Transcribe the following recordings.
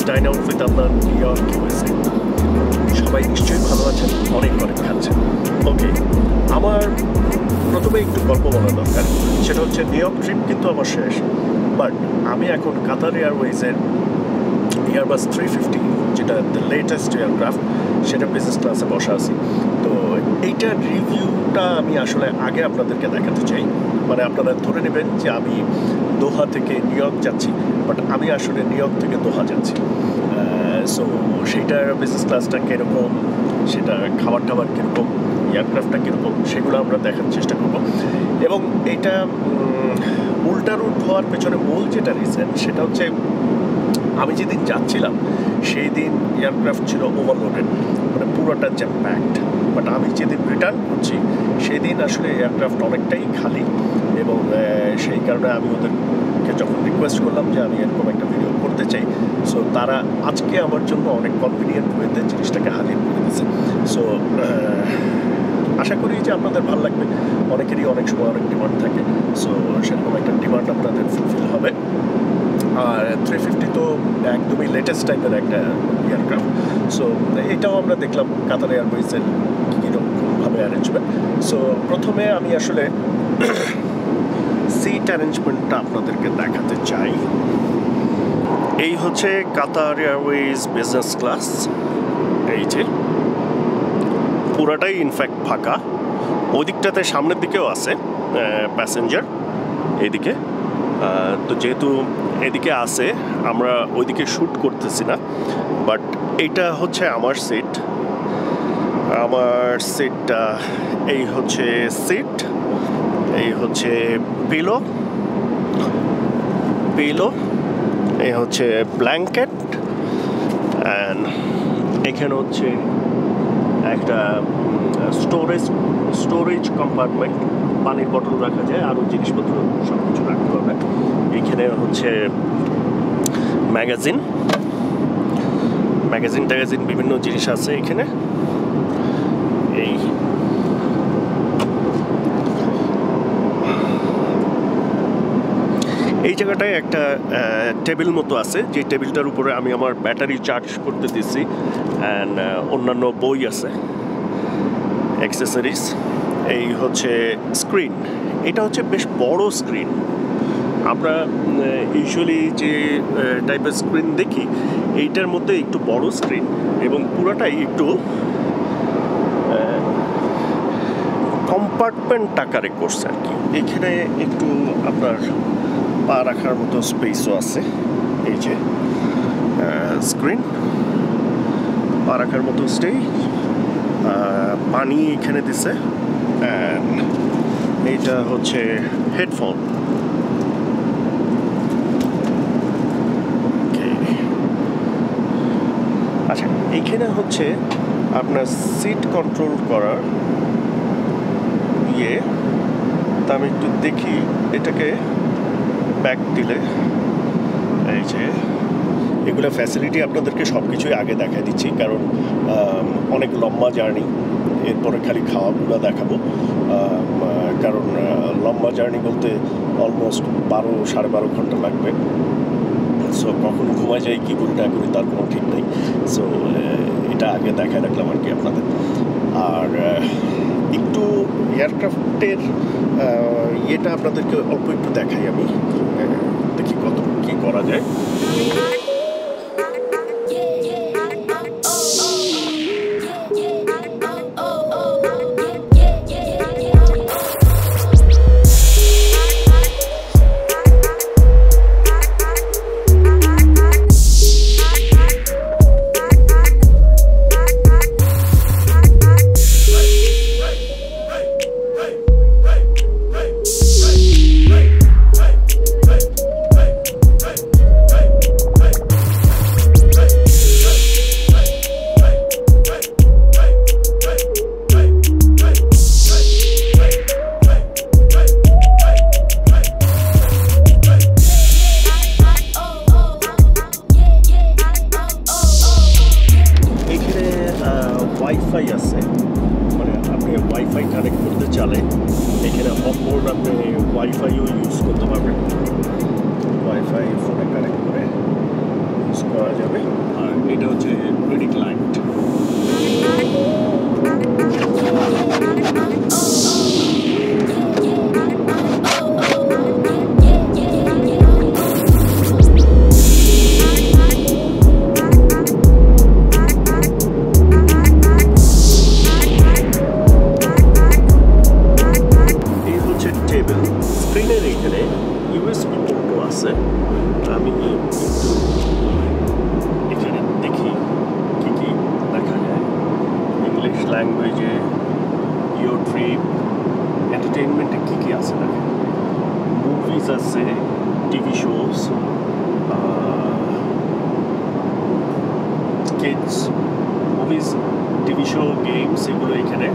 Dine out with আপনার new York USA. সবাই নিশ্চয়ই ভালো আছেন, অনেক খাচ্ছেন। ওকে, আমার প্রথমে একটু গল্প বলা দরকার। সেটা হচ্ছে নিউ ইয়র্ক ট্রিপ কিন্তু আমার শেষ, বাট আমি এখন কাতার এয়ারওয়েজের Airbus 350, যেটা দ্য লেটেস্ট এয়ারক্রাফট, সেটা বিজনেস ক্লাসে বসা আছি। তো এইটার রিভিউটা আমি আসলে আগে আপনাদেরকে দেখাতে চাই। মানে আপনারা ধরে নেবেন যে আমি দোহা থেকে নিউ ইয়র্ক যাচ্ছি, বাট আমি আসলে নিউ ইয়র্ক থেকে দোহা যাচ্ছি। সো সেইটার বিজনেস ক্লাসটা কীরকম, সেটা খাবার টাবার কীরকম, এয়ারক্রাফটটা কীরকম, সেগুলো আমরা দেখার চেষ্টা করব। এবং এটা উল্টা রুট হওয়ার পেছনে মূল যেটা রিজন, সেটা হচ্ছে আমি যেদিন যাচ্ছিলাম সেই দিন এয়ারক্রাফট ছিল ওভারলোডেড, মানে পুরোটা জ্যাম প্যাকড। বাট আমি যেদিন রিটার্ন করছি সেই দিন আসলে এয়ারক্রাফট অনেকটাই খালি, এবং সেই কারণে আমি ওদেরকে যখন রিকোয়েস্ট করলাম যে আমি এরকম একটা ভিডিও করতে চাই, সো তারা আজকে আমার জন্য অনেক কনভিনিয়েন্ট ওয়েতে জিনিসটাকে হাজির করে দিয়েছে। সো আশা করি যে আপনাদের ভালো লাগবে। অনেকেরই অনেক সময় অনেক ডিমান্ড থাকে, সো সেরকম একটা ডিমান্ড আপনাদের ফুলফিল হবে। আর 350 তো একদমই লেটেস্ট টাইপের একটা এয়ারক্রাফট। সো এটাও আমরা দেখলাম কাতার এয়ারওয়েজের কীরকমভাবে অ্যারেঞ্জমেন্ট। সো প্রথমে আমি আসলে সিট অ্যারেঞ্জমেন্টটা আপনাদেরকে দেখাতে চাই। এই হচ্ছে কাতার এয়ারওয়েজ বিজনেস ক্লাস। এই যে পুরাটাই ইনফ্যাক্ট ফাঁকা। ওই দিকটাতে সামনের দিকেও আছে প্যাসেঞ্জার, এইদিকে। তো যেহেতু এদিকে আছে, আমরা ওইদিকে শ্যুট করতেছি না, বাট এইটা হচ্ছে আমার সিট। আমার সিটটা এই হচ্ছে সিট, এই হচ্ছে পিলো, এই হচ্ছে ব্ল্যাঙ্কেট, অ্যান্ড এখানে হচ্ছে একটা স্টোরেজ কম্পার্টমেন্ট, পানির বটল রাখা যায়, আরও জিনিসপত্র সব কিছু রাখতে হবে। এইখানে হচ্ছে ম্যাগাজিন বিভিন্ন জিনিস আছে এখানে। এই জায়গাটায় একটা টেবিল মতো আছে, যে টেবিলটার উপরে আমি আমার ব্যাটারি চার্জ করতে দিচ্ছি, অ্যান্ড অন্যান্য বই আছে, অ্যাক্সেসরিজ। এই হচ্ছে স্ক্রিন, এটা হচ্ছে বেশ বড় স্ক্রিন। আমরা ইউজুয়ালি যে টাইপের স্ক্রিন দেখি, এইটার মধ্যে একটু বড় স্ক্রিন, এবং পুরোটাই একটু কম্পার্টমেন্ট আকারে করছে আর কি। এখানে একটু আপনার পা রাখার মতো স্পেসও আছে। এই যে স্ক্রিন, পা রাখার মতো স্টেজ, পানি এখানে দিছে, অ্যান্ড এইটা হচ্ছে হেডফোন। আচ্ছা, এইখানে হচ্ছে আপনার সিট কন্ট্রোল করার তা আমি একটু দেখি। এটাকে ব্যাক দিলে এই যে এগুলো ফ্যাসিলিটি আপনাদেরকে সব কিছুই আগে দেখা দিচ্ছি, কারণ অনেক লম্বা জার্নি, এরপরে খালি খাওয়াগুলো দেখাবো। কারণ লম্বা জার্নি বলতে অলমোস্ট 12-12.5 ঘন্টা লাগবে। সো কখন ঘুমায় যাই, কী করি না করি তার কোনো ঠিক নেই। সো এটা আগে দেখায় রাখলাম আর কি আপনাদের। আর একটু এয়ারক্রাফটের ইয়েটা আপনাদেরকে অল্প একটু দেখাই আমি, দেখি কত কী করা যায়। আছে আমি একটু এখানে দেখি কি কি দেখা যায় ইংলিশ ল্যাঙ্গুয়েজে ইয়োর ট্রিপ এন্টারটেইনমেন্টে কি কি আছে দেখেন মুভিজ আছে TV shows kids movies TV show games এগুলো এখানে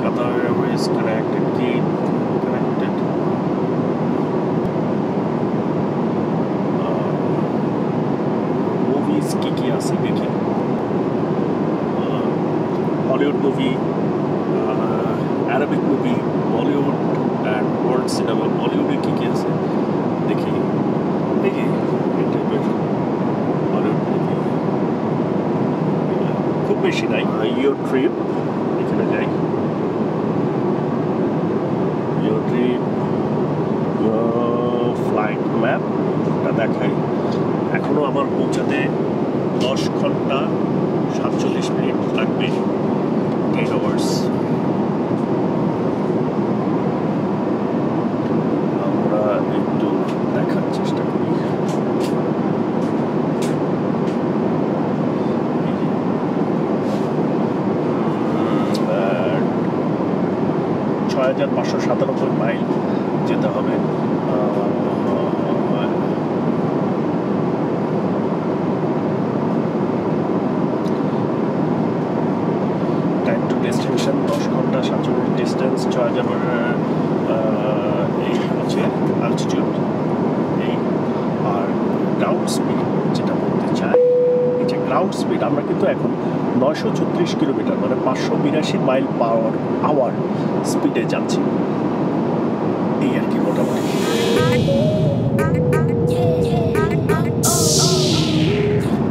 Qatar Airways connected gate connected movies কি আছে দেখি Hollywood movie Arabic movie Bollywood and world cinema Bollywood এ কি আছে দেখি এই টাইপের Hollywood movie খুব বেশি নাই your trip এখানে যাই your trip your flight map টা দেখাই এখনো আমার পৌঁছাতে 10 ঘন্টা 47 মিনিট লাগবে 10 hours আমরা একটু দেখার চেষ্টা করি 6597 মাইল যেতে হবে টাইম টু ডেস্টিনেশন 10 ঘন্টা 47 ডিস্টেন্স 6000 এই হচ্ছে অ্যালটিটিউড এই আর গ্রাউন্ড স্পিড যেটা বলতে চাই এই যে গ্রাউন্ড স্পিড আমরা কিন্তু এখন 936 কিলোমিটার মানে 582 মাইল পার আওয়ার স্পিডে যাচ্ছি এই আর কি মোটামুটি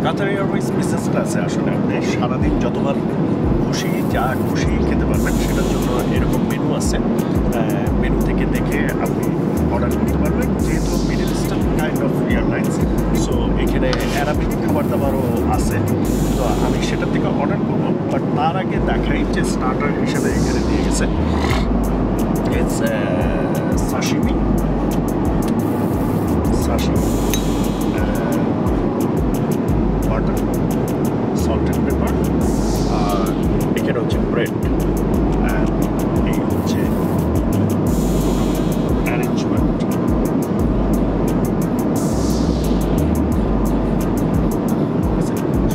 কাতার এয়ারওয়েজ বিজনেস ক্লাসে আসলে আপনি সারাদিন যতবার খুশি যা খুশি খেতে পারবেন সেটার জন্য এরকম মেনু আছে মেনু থেকে দেখে আপনি অর্ডার করতে পারবেন যেহেতু middle eastern kind of airlines so এখানে অ্যারাবিক খাবার দাবারও আছে তো আমি সেটার থেকে অর্ডার করবো বাট তার আগে দেখাই যে স্টার্টার হিসেবে এখানে দিয়ে গেছে it's sashimi butter salt and pepper আর এখানে হচ্ছে ব্রেড অ্যান্ড এই হচ্ছে অ্যারেঞ্জমেন্ট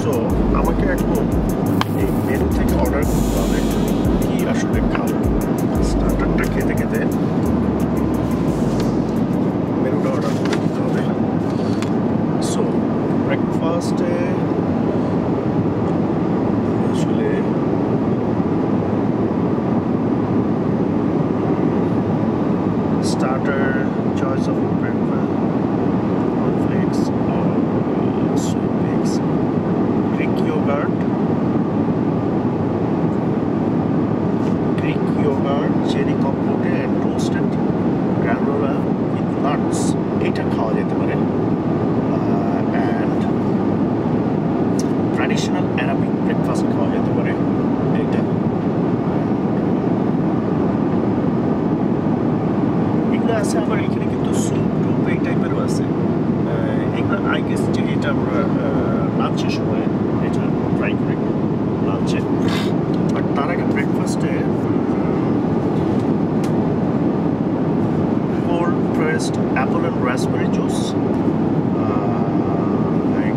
সো আমাকে এখন এই মেনু থেকে অর্ডার করতে হবে কি আসলে খাবো স্টার্টারটা খেতে খেতে মেনুটা অর্ডার করে দিতে হবে সো ব্রেকফাস্টে আসলে starter choice of breakfast cornflakes sweet mix Greek yogurt cherry compote and roasted granola with nuts এটা খাওয়া যেতে পারে and traditional Arabic breakfast খাওয়া যেতে পারে এটা এগুলো আছে আবার এখানে কিন্তু স্যুপ টুপ এই টাইপেরও আছে এগুলো আই গেস যে এটা আমরা লাঞ্চের সময় এটা ট্রাই করি লাঞ্চে বাট তার আগে ব্রেকফাস্টে cold pressed apple and raspberry juice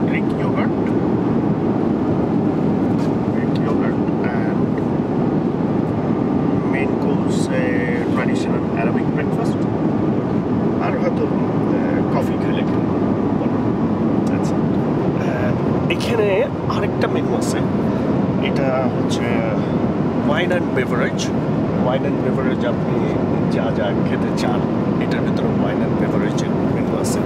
Greek yogurt and main course traditional Arabic breakfast আর হয়তো কফি খেলে এখানে আরেকটা মেনু আছে এটা হচ্ছে ওয়াইন অ্যান্ড বেভারেজ আপনি যা যা খেতে চান এটার ভিতরে ওয়াইন অ্যান্ড বেভারেজের মেনু আছে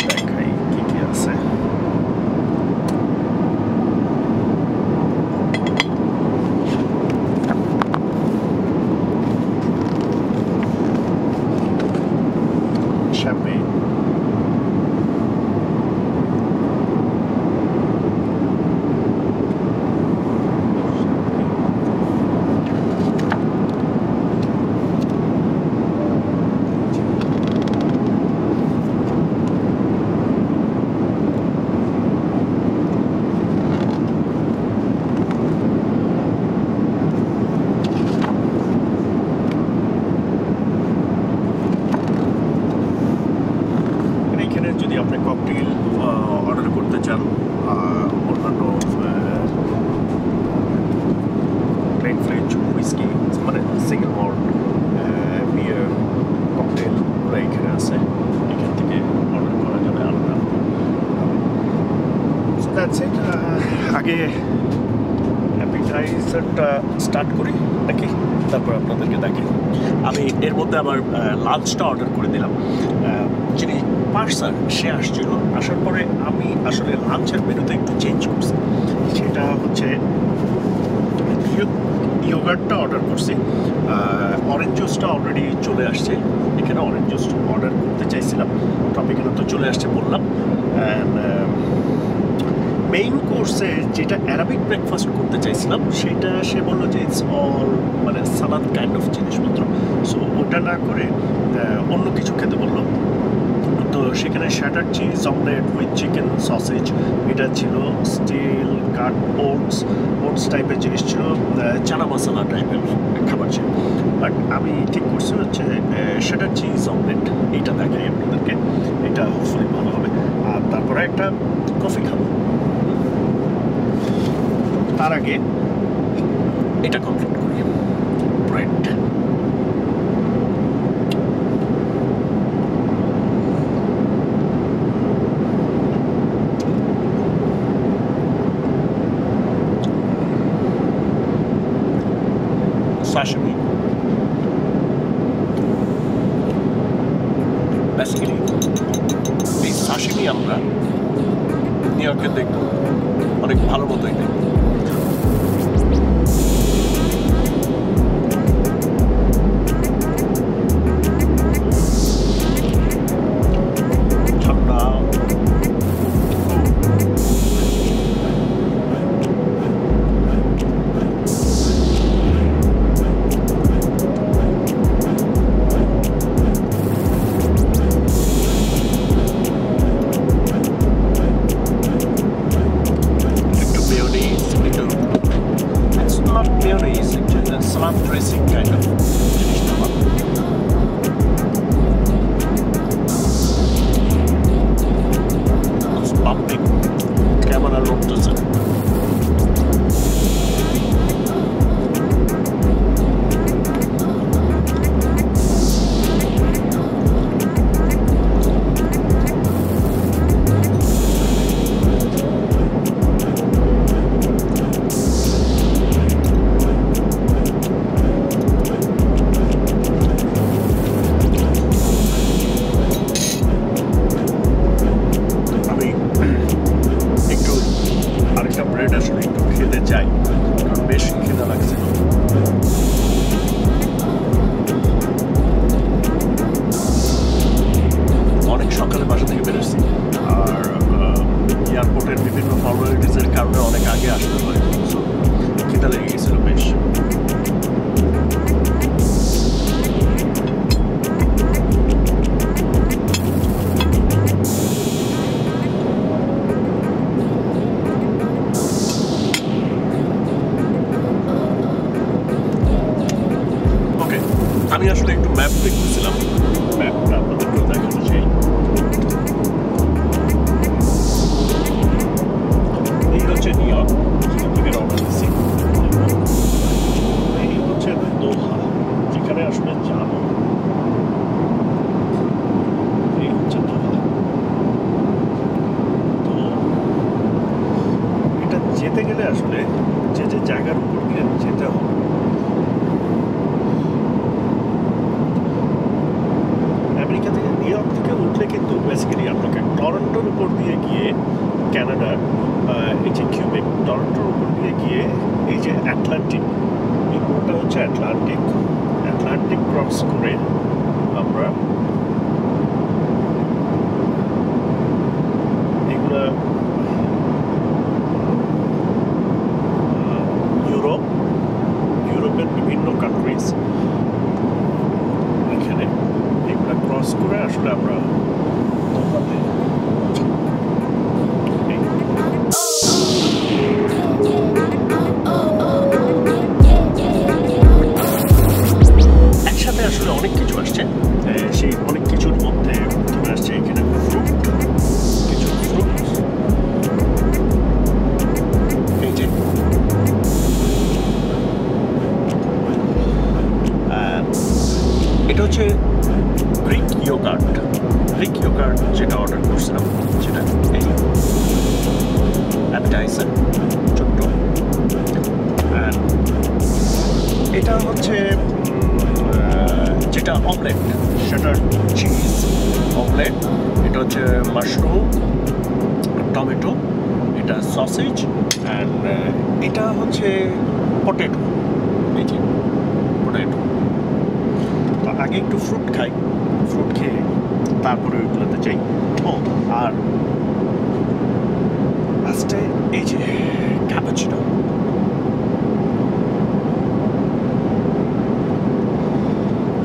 দেখাই কি কি আছে champagne আগে অ্যাপিটাইজারটা স্টার্ট করি নাকি, তারপর আপনাদেরকে দেখি। আমি এর মধ্যে আবার লাঞ্চটা অর্ডার করে দিলাম। যিনি পার্সার সে আসছিল, আসার পরে আমি আসলে লাঞ্চের মেনুতে একটু চেঞ্জ করছি। সেটা হচ্ছে ইয়োগার্টটা অর্ডার করছি, অরেঞ্জ জুসটা অলরেডি চলে আসছে। এখানে অরেঞ্জ জুস অর্ডার করতে চাইছিলাম, টপিক্যালে তো চলে আসছে বললাম। অ্যান্ড মেইন কোর্সে যেটা অ্যারাবিক ব্রেকফাস্ট করতে চাইছিলাম সেটা সে বললো যে ইটস অল মানে সালাদ কাইন্ড অফ জিনিসপত্র, সো ওটা না করে অন্য কিছু খেতে বললো। তো সেখানে shatter cheese omelette with chicken sausage, এটা ছিল স্টিল কাট ওটস টাইপের জিনিস ছিল, চানা মশলা টাইপের খাবার ছিল। বাট আমি ঠিক করছি হচ্ছে শ্যাটার চিজ অমলেট, এইটা দেখাই আপনাদেরকে, এটা হোপফুলি ভালো হবে। আর তারপরে একটা কফি খাবো। তার আগে এটা কমপ্লিট করি, ব্রেড। Sashimi. Basically, এই সাশিমি আমরা নিউ ইয়র্কে দেখব অনেক ভালো মতোই দেখব। আমি আসলে একটু ম্যাপ দেখতেছিলাম, ম্যাপটা আপনাদেরকে দেখাতে চাই। এই হচ্ছে নিউ ইয়র্ক, যেখান থেকে রওনা দিচ্ছি। এই হচ্ছে দোহা, যেখানে আসলে যাবো। এই হচ্ছে দোহা। তো এটা যেতে গেলে আসলে যে যে জায়গার উপর দিয়ে যেতে হবে, আমেরিকা থেকে নিউ ইয়র্ক থেকে উঠলে কিন্তু বেসিক্যালি আপনাকে টরন্টোর উপর দিয়ে গিয়ে ক্যানাডার এই যে কিউবেক, টরন্টোর উপর দিয়ে গিয়ে এই যে অ্যাটলান্টিক, এই পুরোটা হচ্ছে অ্যাটলান্টিক ক্রস করে আমরা এগুলা ইউরোপের বিভিন্ন কান্ট্রিজ, এখানে এগুলা ক্রস করে আসলে আমরা দোহাতে একসাথে আসলে অনেক কিছু আসছে। সেই অনেক কিছুর মধ্যে প্রথমে আসছে এখানে কিছু ফ্রুট, এই যে এটা হচ্ছে গ্রিক ইয়োগার্ট যেটা অর্ডার করছিলাম, সেটা এই অ্যাপিটাইজার। এটা হচ্ছে যেটা অমলেট, সেটা চিজ অমলেট। এটা হচ্ছে মাশরুম, টমেটো, এটা সসেজ, অ্যান্ড এটা হচ্ছে পটেটো। এই যে পটেটো। তো আগে একটু ফ্রুট খাই, ফ্রুট খেয়ে তারপরে ওইগুলোতে যাই। ও আর লাস্টে এই যে ক্যাপাচিনো।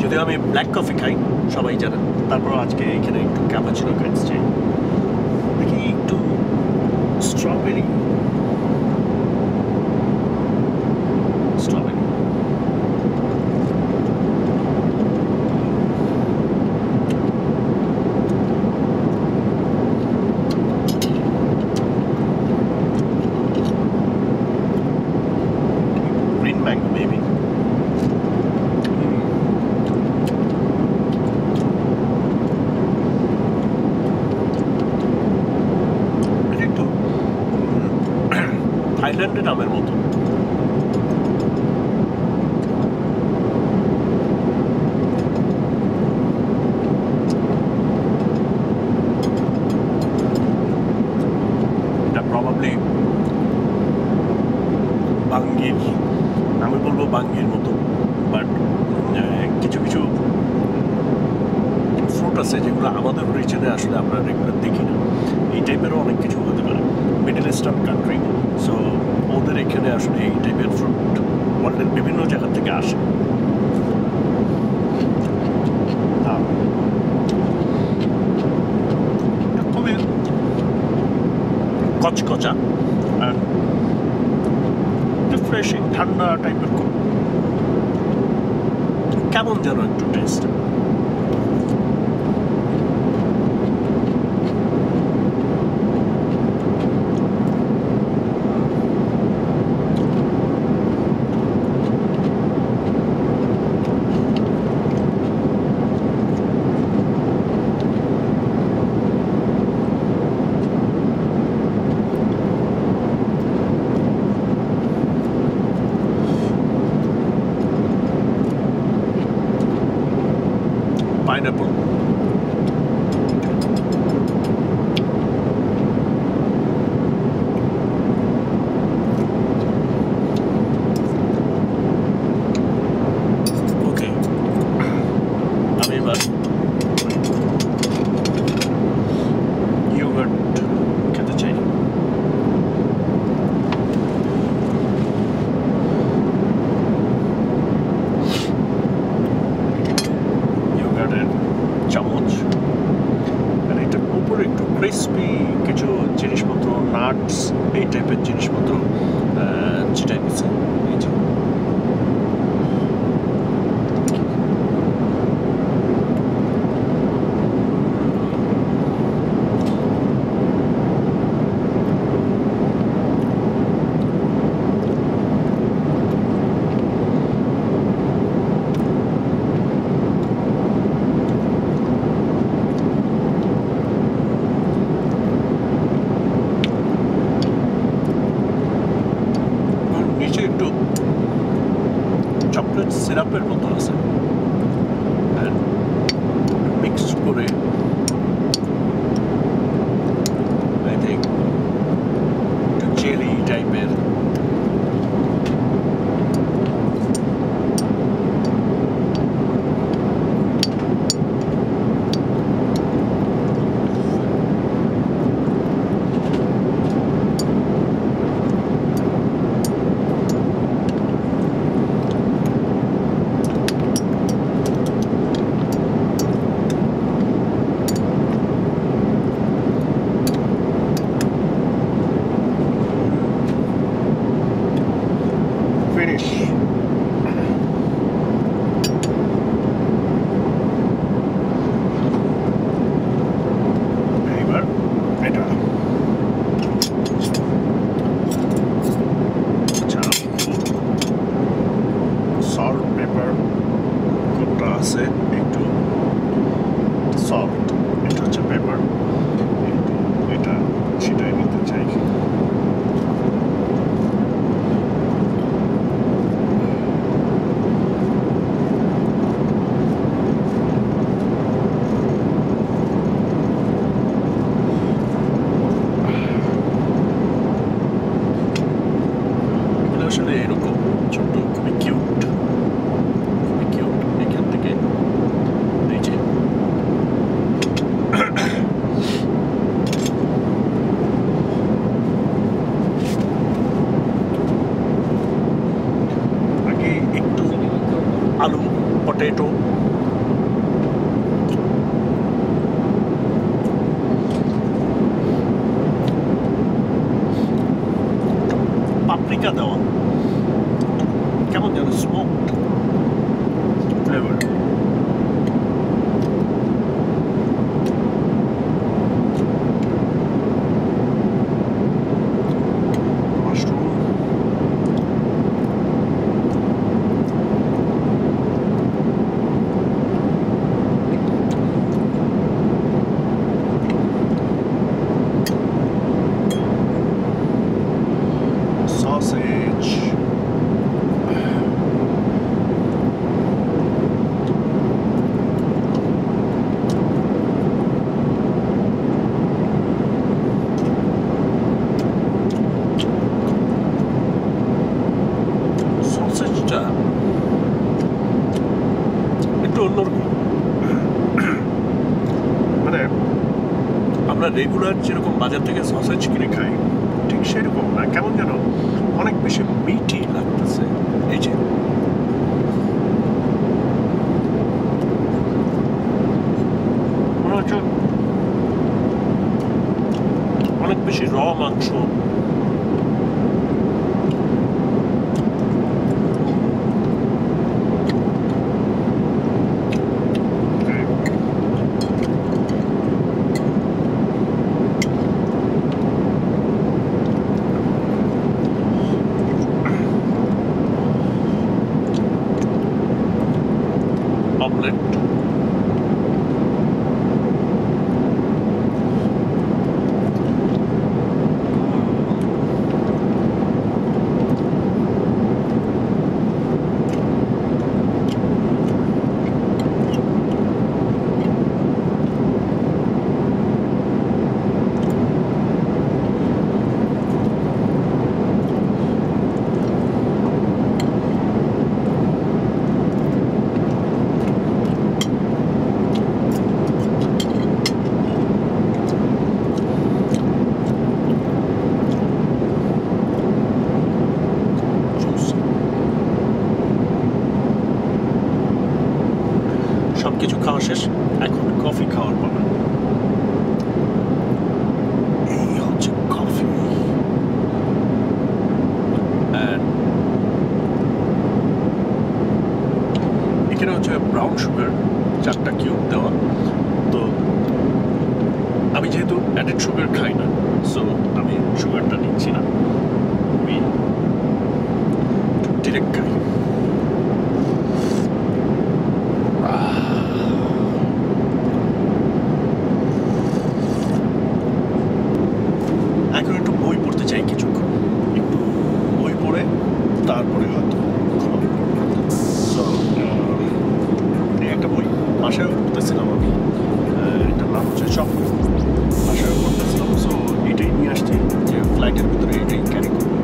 যদিও আমি ব্ল্যাক কফি খাই, সবাই জানেন, তারপর আজকে এখানে একটু ক্যাপাচিনো খাইতে চাই। দেখি একটু strawberry, strawberry green mango maybe. এটা একটু থাইল্যান্ডের নামের মতো। এটা প্রবাবলি বাঙ্গির, আমি বলবো বাঙ্গির মতো, বাট কিছু কিছু ফ্রুট আছে যেগুলো আমাদের রিজনে আসলে আমরা রেগুলার দেখি না। এই টাইপেরও অনেক কিছু হতে পারে। মিডল ইস্টার্ন কান্ট্রি, সো ওদের এখানে আসলে এই টাইপের ফ্রুট ওয়ার্ল্ডের বিভিন্ন জায়গা থেকে আসে। খুবই কচকচা আর রিফ্রেশিং, ঠান্ডা টাইপের, খুব কেমন যেন একটু টেস্ট। Pineapple. Okay. আমি এবার ইয়োগার্ট খেতে চাই। চামচ, আর এটার উপরে একটু ক্রিস্পি কিছু জিনিসপত্র, নাটস, এই টাইপের জিনিসপত্র যেটাই দিচ্ছে। এই যে চকলেট সিরাপের মতো আছে, মিক্সড করে আই থিঙ্ক একটু জেলি টাইপের। আসলে এরকম ছোট্ট, খুবই কিউট, খুবই কিউট। এখান থেকে এই যে আগে একটু আলু, পটেটো, পাপরিকা দেওয়া, কেমন যেন স্মোকড ফ্লেভার। মাশরুম, সসেজ, সসেজটা একটু অন্যরকম। মানে আমরা রেগুলার যেরকম বাজার থেকে সসেজ কিনে খাই ঠিক সেরকম না, কেমন যেন অনেক বেশি মিটি লাগতেছে। এই যে মনে হচ্ছে অনেক বেশি র মাংস, অমলেট, সবকিছু খাওয়া শেষ, এখন কফি খাওয়ার পালা। এই হচ্ছে কফি, এখানে হচ্ছে ব্রাউন সুগার 4টা কিউব দেওয়া। তো আমি যেহেতু অ্যাডেড সুগার খাই না, সো আমি সুগারটা নিচ্ছি না, আমি ডিরেক্ট খাই। এখন একটু বই পড়তে চাই কিছুক্ষণ, একটু বই পড়ে তারপরে হয়তো ঘুমাবো। সো এই একটা বই বাসায় পড়তেছিলাম আমি, এটার নাম হচ্ছে চক্র, বাসায় পড়তেছিলাম। সো এটাই নিয়ে আসছি যে ফ্লাইটের ভিতরে এটাই ক্যারি করবো।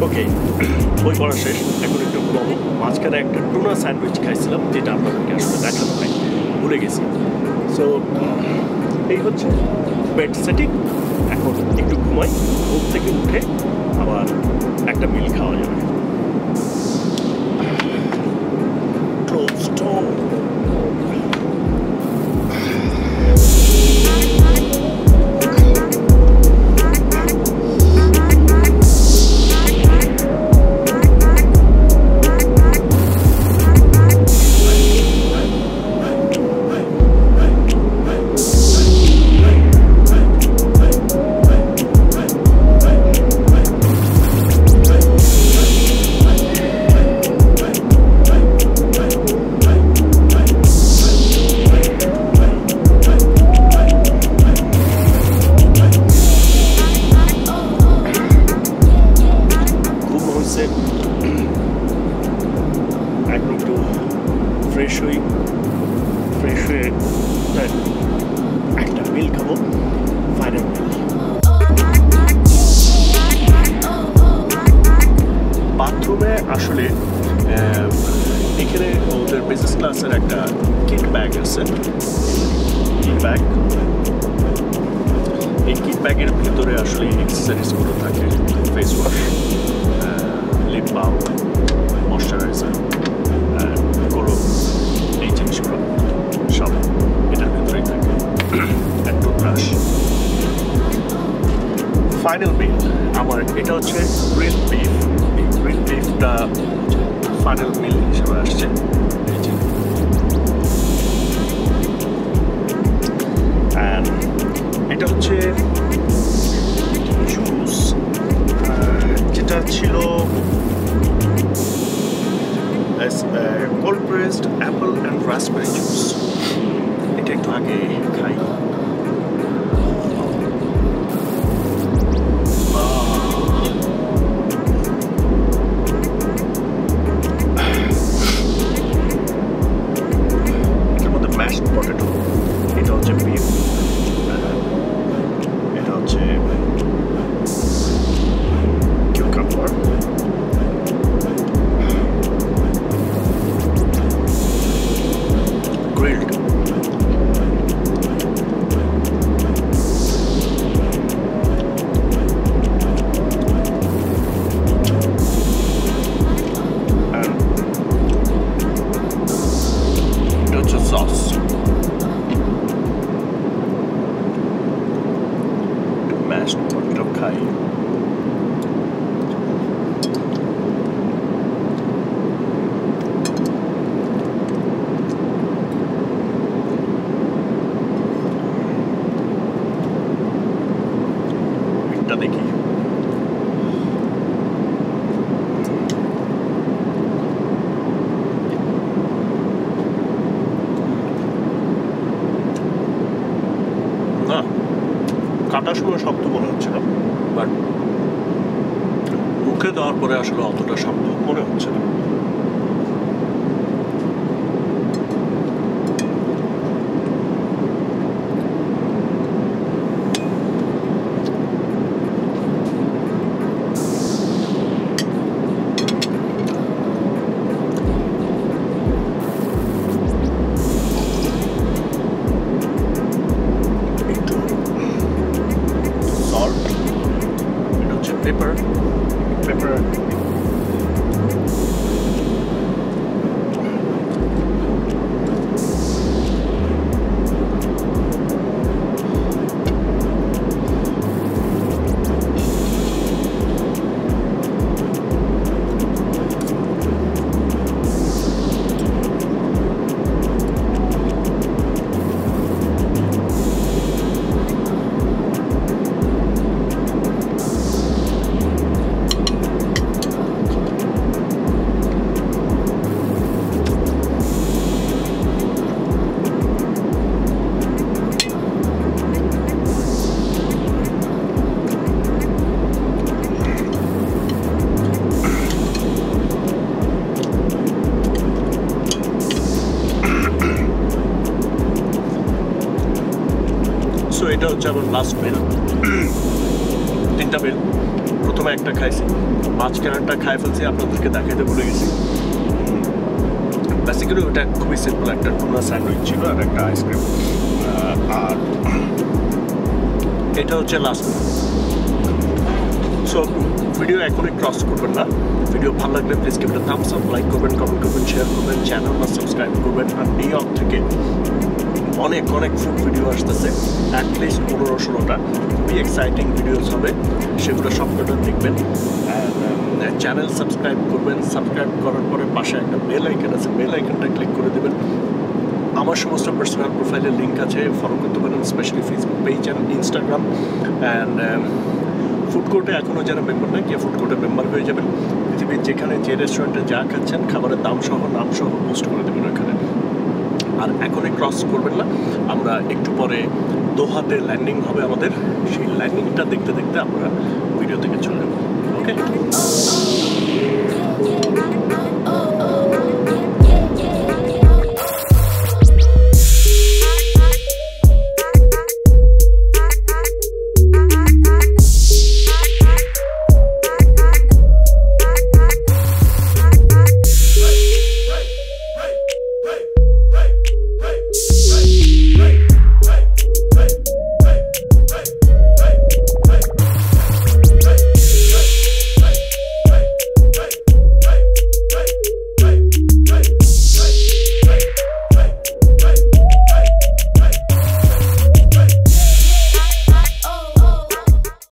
ওকে, বই পড়া শেষ, এখন একটু ঘুমাবো। মাঝখানে একটা টুনা স্যান্ডউইচ খাইছিলাম, যেটা আপনাদেরকে আসলে দেখানো হয়, ভুলে গেছি। সো এই হচ্ছে বেড সেটিং। এখন একটু ঘুমাই, ঘুম থেকে উঠে আবার একটা মিল খাওয়া যাবে। Close door. এখন একটু ফ্রেশ হয়ে একটা মিল খাবো, ফাইনাল মিল। বাথরুমে আসলে এখানে ওদের বিজনেস ক্লাসের একটা কিট ব্যাগ আছে, কিট ব্যাগ। এই কিট ব্যাগের ভিতরে আসলে এক্সেসরিজগুলো থাকে, face wash, lip balm, moisturiser, কোনো এই জিনিসগুলো সব এটার ভিতরেই থাকে, টুথব্রাশ। ফাইনাল মিল আমার এটা হচ্ছে গ্রিল বিফ। এই গ্রিল বিফটা ফাইনাল মিল হিসেবে আসছে। এটা হচ্ছে জুস, যেটা ছিল cold pressed apple and raspberry juice. এটা একটু আগে খাই। এটার মধ্যে ম্যাশড পটেটো, এটা হচ্ছে বিফ, এটা হচ্ছে কিউকাম্বার, grilled, and এটা হচ্ছে সস। ম্যাশড পটেটো খাই। দেখি না, কাটার সময় শক্ত মনে হচ্ছে না, বাট মুখে দেওয়ার পরে আসলে অতটা শক্ত মনে হচ্ছে না। Pepper. সো এটা হচ্ছে আমার লাস্ট মিল। তিনটা মিল, প্রথমে সময় একটা খাইছি, মাঝখানেরটা খাই ফেলছি, আপনাদেরকে দেখাইতে ভুলে গেছি। বেসিক্যালি ওটা খুবই সিম্পল, একটা টুনা স্যান্ডউইচ ছিল আর একটা আইসক্রিম। আর এটা হচ্ছে লাস্ট। সো ভিডিও এখনই ক্রস করবেন না। ভিডিও ভালো লাগলে please give it a Thums up, like করবেন, কমেন্ট করবেন, শেয়ার করবেন, চ্যানেল বা সাবস্ক্রাইব করবেন। আর নিউ ইয়র্ক থেকে অনেক ফুড ভিডিও আসতেছে, অ্যাটলিস্ট 15-16টা খুবই এক্সাইটিং ভিডিওস হবে, সেগুলো সবকটা দেখবেন। চ্যানেল সাবস্ক্রাইব করবেন, সাবস্ক্রাইব করার পরে পাশে একটা বেল আইকন আছে, বেল আইকনটা ক্লিক করে দেবেন। আমার সমস্ত পার্সোনাল প্রোফাইলের লিঙ্ক আছে, ফলো করতে পারেন, specially Facebook page and Instagram. And food কোর্টে এখনও যারা মেম্বার না, গিয়ে ফুড কোর্টে মেম্বার হয়ে যাবেন। পৃথিবীর যেখানে যে রেস্টুরেন্টে যা খাচ্ছেন খাবারের দাম সহ নাম সহ পোস্ট করে দেবেন ওখানে। আর এখনই ক্রস করবেন না, আমরা একটু পরে দোহাতে ল্যান্ডিং হবে আমাদের, সেই ল্যান্ডিংটা দেখতে দেখতে আমরা ভিডিও থেকে চলে যাবো।